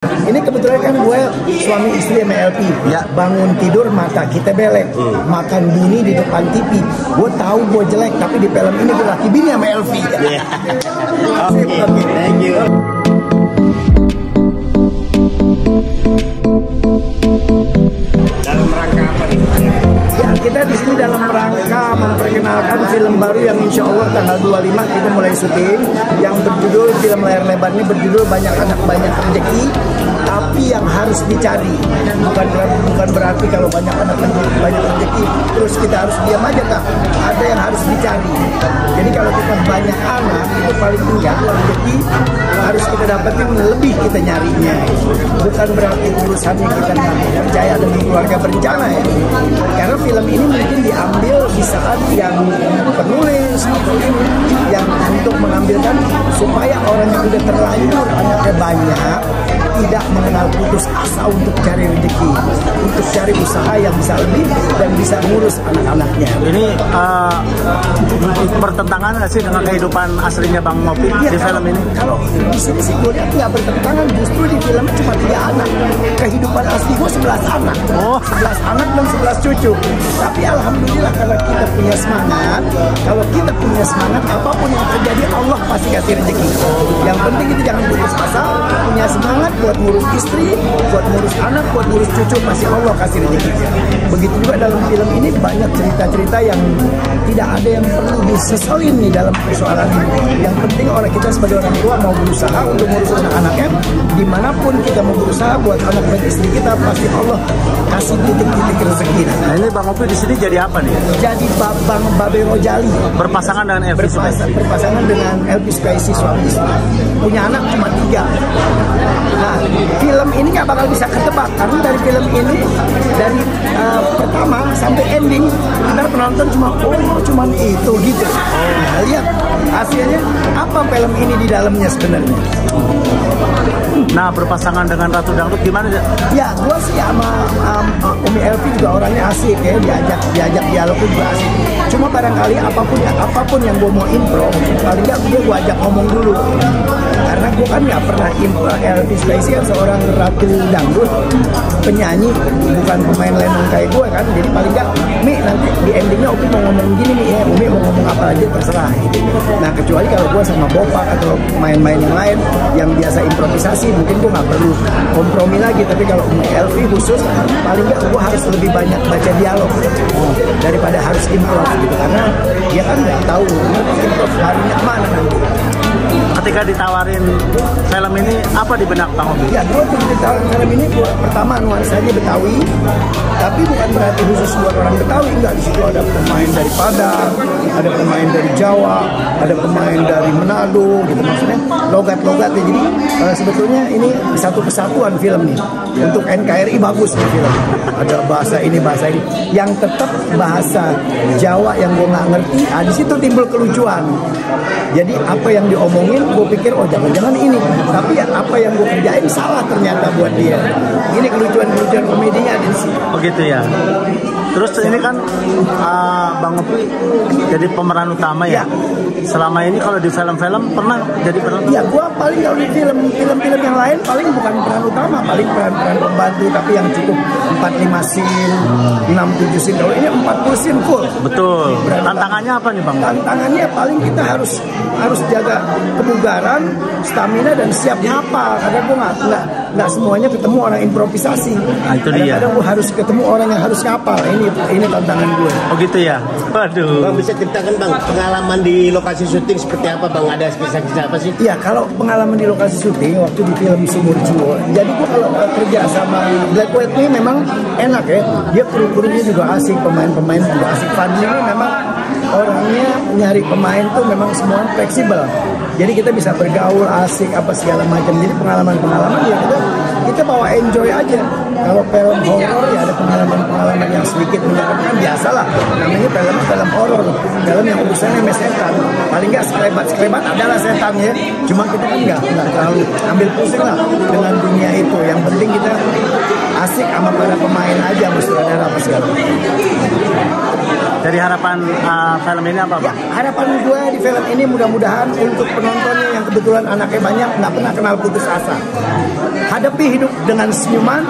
Ini kebetulan kan gue suami istri sama LP. Ya. Bangun tidur mata kita belek, makan bunyi di depan TV. Gue tahu gue jelek, tapi di film ini gue laki bini sama LP. Yeah. Okay, thank you. Dalam rangka apa nih? Ya, kita di sini dalam rangka memperkenalkan film baru yang insya Allah tanggal 25 kita mulai syuting, yang berjudul, film layar lebar ini berjudul Banyak Anak Banyak Rezeki, tapi yang harus dicari. Bukan berarti kalau banyak anak banyak rezeki terus kita harus diam aja, tak. Ada yang harus dicari. Jadi kalau kita banyak anak itu paling enggak rezeki harus kita dapetin, lebih kita nyarinya. Bukan berarti urusannya kita nggak percaya dengan keluarga berencana ya. Karena film ini mungkin diambil di saat yang penulis yang untuk mengambilkan supaya orang yang udah terlanjur anaknya banyak tidak mengenal putus asa untuk cari rezeki, untuk cari usaha yang bisa lebih dan bisa ngurus anak-anaknya. Ini bertentangan nggak sih dengan kehidupan aslinya Bang Ngopi di film ini? Kalau di sini sih gue lihat nggak bertentangan, justru di filmnya cuma 3 anak. Kehidupan asli gue 11 anak. 11 anak dan 11 cucu. Tapi alhamdulillah karena kita punya semangat, kalau kita punya semangat apapun yang terjadi Allah pasti kasih rezeki. Yang penting kita jangan putus asa, punya semangat buat ngurus istri, buat ngurus anak, buat ngurus cucu, pasti Allah kasih rezeki. Begitu juga dalam film ini banyak cerita-cerita yang tidak ada yang perlu diseselin nih dalam persoalan ini. Yang penting orang kita sebagai orang tua mau berusaha untuk ngurus anak-anaknya, dimanapun kita mau berusaha buat anak dan istri kita, pasti Allah kasih titik-titik rezeki. Nah ini Bang Ngopi di sini jadi apa nih? Jadi Bang Babe Rojali berpasangan dengan Elvi Sukaisi. Berpasangan dengan Elvi Sukaisi, suami istri. Punya anak cuma 3. Nah, film ini nggak bakal bisa ketebak karena dari film ini dari pertama sampai ending ntar penonton cuma itu gitu. Nah, lihat hasilnya apa film ini di dalamnya sebenarnya. Nah, berpasangan dengan Ratu Dangdut gimana ya? Ya, gua sih sama Umi Elvi juga orangnya asik ya, diajak dialog juga asik. Cuma barangkali apapun yang gua mau intro, paling nggak gua ajak ngomong dulu. Karena gua kan nggak pernah intro Elvi Sukaisi kan seorang Ratu Dangdut, penyanyi, bukan pemain lenong kayak gua kan. Jadi paling nggak, Mi nanti di endingnya Umi mau ngomong gini nih ya, Umi mau ngomong apa aja terserah gitu. Nah, kecuali kalau gua sama Bopak atau main-main yang lain yang biasa improvisasi, mungkin gue nggak perlu kompromi lagi. Tapi kalau Elvi khusus, paling nggak gue harus lebih banyak baca dialog daripada harus improv gitu, karena dia kan nggak tahu improv larinya mana nanti. Ketika ditawarin film ini apa di benak Bang Ngopi? Ya, gue ditawarin film ini pertama nuansanya Betawi, tapi bukan berarti khusus buat orang Betawi, enggak. Di situ ada pemain dari Padang, ada pemain dari Jawa, ada pemain dari Manado gitu, maksudnya logat-logat ya. Jadi sebetulnya ini satu kesatuan film nih. Untuk NKRI bagus nih film. Ada bahasa ini yang tetap bahasa Jawa yang gue nggak ngerti. Di situ timbul kelucuan. Jadi apa yang diomongin gue pikir jangan-jangan ini, tapi ya apa yang gue kerjain salah ternyata buat dia. Ini kelucuan komedinya di sini. Begitu ya. Terus ini kan Bang Ngopi jadi pemeran utama ya. Selama ini kalau di film-film pernah jadi peran? Iya, gua paling kalau di film-film yang lain paling bukan peran utama, paling peran pembantu, tapi yang cukup 4-5 scene, 6-7 scene. Kalau ini 40 scene full. Betul. Tantangannya apa nih Bang? Tantangannya paling kita harus jaga kebugaran, stamina dan siap ngapa. Karena gua nggak semuanya ketemu orang improvisasi. Nah, itu dia. Kadang-kadang gua harus ketemu orang yang harus ngapal. Ini tantangan gue. Oh gitu ya. Waduh. Bang, bisa ceritakan Bang pengalaman di lokasi syuting seperti apa Bang? Ada kisah-kisah apa sih? Iya, kalau pengalaman di lokasi syuting waktu di film Sumur Jiwo. Jadi gue kalau kerja sama Black White ini memang enak ya. Dia kru-krunya juga asik, pemain-pemain juga asik. Fadli ini memang orangnya nyari pemain tuh memang semua fleksibel. Jadi kita bisa bergaul asik apa segala macam. Jadi pengalaman-pengalaman ya kita bawa enjoy aja. Kalau film horor ya ada pengalaman-pengalaman yang sedikit menyeramkan, biasalah. Namanya film horor, film yang urusannya sama setan. Paling nggak sekelebat adalah setannya. Cuma kita kan nggak terlalu ambil pusing lah dengan dunia itu. Yang penting kita asik sama para pemain aja, sutradara apa segala. Jadi harapan film ini apa, Ya, Bang? harapan gue di film ini mudah-mudahan untuk penontonnya yang kebetulan anaknya banyak, nggak pernah kenal putus asa. Hadapi hidup dengan senyuman,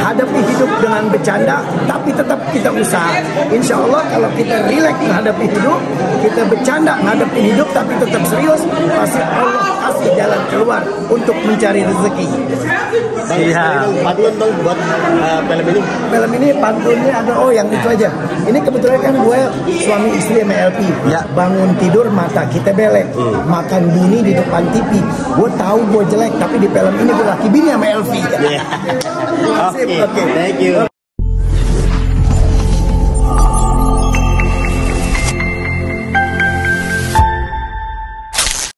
hadapi hidup dengan bercanda, tapi tetap kita usaha. Insya Allah kalau kita rileks menghadapi hidup, kita bercanda menghadapi hidup, tapi tetap serius, pasti Allah kasih jalan keluar untuk mencari rezeki. Iya. Pantun dong buat film ini. Film ini pantunnya ada, oh yang itu aja. Ini kebetulan kan gue suami istri sama LP. Ya. Bangun tidur mata kita belek, makan bunyi di depan TV. Gue tahu gue jelek, tapi di film ini gue laki bini sama LP. Oke, thank you.